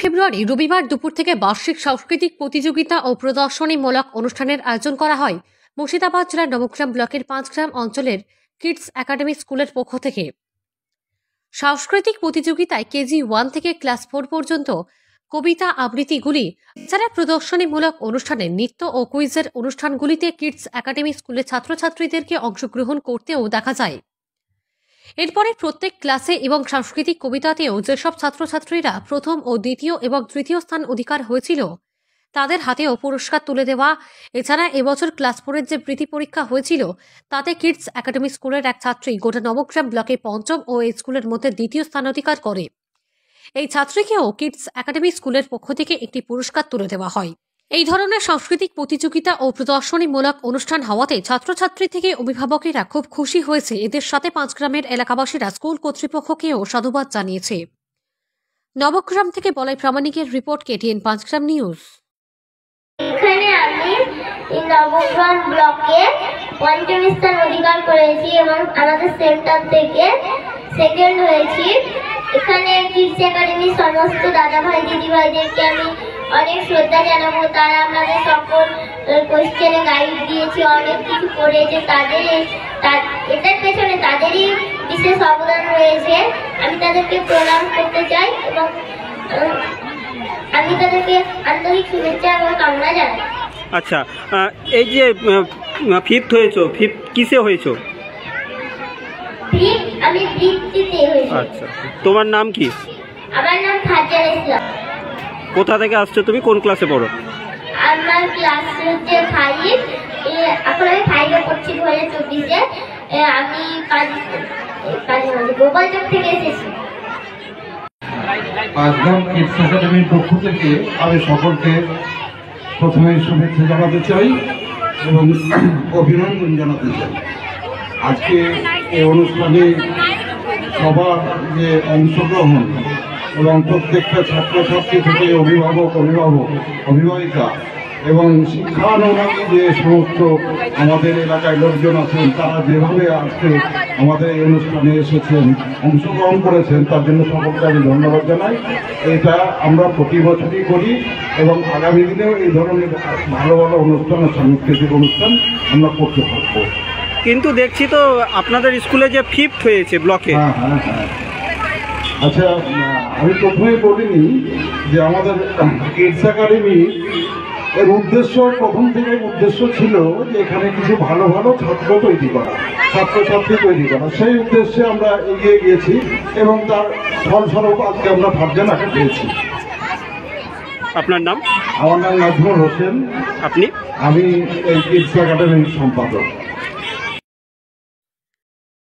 ফেব্রুয়ারি রবিবার দুপুর থেকে বার্ষিক সাংস্কৃতিক প্রতিযোগিতা ও প্রদর্শনীমূলক অনুষ্ঠানের আয়োজন করা হয় মুর্শিদাবাদ জেলার নবগ্রাম ব্লকের ৫ গ্রাম অঞ্চলের কিডস একাডেমি স্কুলের পক্ষ থেকে। সাংস্কৃতিক প্রতিযোগিতায় কেজি 1 থেকে ক্লাস 4 পর্যন্ত কবিতা আবৃত্তিগুলি এছাড়া প্রদর্শনীমূলক অনুষ্ঠানে নৃত্য ও কুইজের অনুষ্ঠানগুলিতে কিডস একাডেমি স্কুলের ছাত্রছাত্রীদেরকে অংশগ্রহণ করতেও দেখা যায়। এরপরে প্রত্যেক ক্লাসে এবং সাংস্কৃতিক কবিতাতেও যেসব ছাত্রছাত্রীরা প্রথম ও দ্বিতীয় এবং তৃতীয় স্থান অধিকার হয়েছিল তাদের হাতেও পুরস্কার তুলে দেওয়া। এছাড়া এবছর ক্লাস 4-এর যে বৃত্তি পরীক্ষা হয়েছিল তাতে কিডস একাডেমি স্কুলের এক ছাত্রী গোটা নবগ্রাম ব্লকে পঞ্চম ও এই স্কুলের মধ্যে দ্বিতীয় স্থান অধিকার করে। এই ছাত্রীকেও কিডস একাডেমি স্কুলের পক্ষ থেকে একটি পুরস্কার তুলে দেওয়া হয়। এই ধরনের সাংস্কৃতিক প্রতিযোগিতা ও প্রদর্শনীমূলক অনুষ্ঠান হওয়াতে ছাত্রছাত্রী থেকে অভিভাবকেরা খুব খুশি হয়েছে। এদের সাথে ৫ গ্রামের এলাকাবাসীরা স্কুল কর্তৃপক্ষকেও সাধুবাদ জানিয়েছে। নবগ্রাম থেকে বলাই প্রামাণিকের রিপোর্ট, KTN ৫ গ্রাম নিউজ। এখানে আমি নবগ্রাম ব্লকে পঞ্চম স্থান অধিকার করেছি এবং আমাদের সেন্টার থেকে সেকেন্ড হয়েছি। এখানে কিডস একাডেমির সমস্ত দাদা ভাই দিদি ভাইদেরকে আমি অনেক শ্রদ্ধা জানাবো। তারা আমাদের সকল কোয়েশ্চেনে গাইড দিয়েছে, অনেক কিছু করেছে। এটার পেছনে তাদেরই বিশেষ অবদান রয়েছে। আমি তাদেরকে প্রণাম করতে চাই এবং আমি তাদেরকে আন্তরিক শুভেচ্ছা এবং কামনা জানাই। আচ্ছা, এই যে ফিফথ হয়েছো, ফিফথ কিসে হয়েছো? আমি বৃত্তিতে হয়েছি। আচ্ছা, তোমার নাম কি? আমার নাম ফারজানা ইসলাম। কোথা থেকে আসছো তুমি? কোন ক্লাসে পড়ো? আমার ক্লাস হচ্ছে 5। এখন আমি 5-এ পড়ছি 2024-এ। আমি গোপালচক থেকে এসেছি। ৫ গ্রাম কিডস একাডেমির পক্ষ থেকে আমি সকলকে প্রথমে শুভেচ্ছা জানাতে চাই এবং অভিনন্দন জানাতে চাই। আজকে এই অনুষ্ঠানে সবার যে অংশগ্রহণ এবং প্রত্যেকটা ছাত্রছাত্রী থেকে অভিভাবিকা এবং শিক্ষানুরাগী যে সমস্ত আমাদের এলাকায় লোকজন আছেন তারা যেভাবে আজকে আমাদের এই অনুষ্ঠানে এসেছেন, অংশগ্রহণ করেছেন, তার জন্য সকলকে আমি ধন্যবাদ জানাই। এটা আমরা প্রতি বছরই করি এবং আগামী দিনেও এই ধরনের ভালো ভালো অনুষ্ঠান ও সাংস্কৃতিক অনুষ্ঠান আমরা করতে থাকবো। কিন্তু দেখছি তো আপনাদের স্কুলে যে ফিফথ হয়েছে ব্লকে। হ্যাঁ। আচ্ছা, আমি প্রথমেই বলিনি যে আমাদের কিডস একাডেমি এর উদ্দেশ্য প্রথম থেকে উদ্দেশ্য ছিল যে এখানে কিছু ভালো ভালো ছাত্রছাত্রী তৈরি করা। সেই উদ্দেশ্যে আমরা এগিয়ে গিয়েছি এবং তার ফলস্বরূপ আজকে আমরা ফারজানাকে পেয়েছি। আপনার নাম? আমার নাম নাজমুল হোসেন। আপনি? আমি এই কিডস একাডেমির সম্পাদক।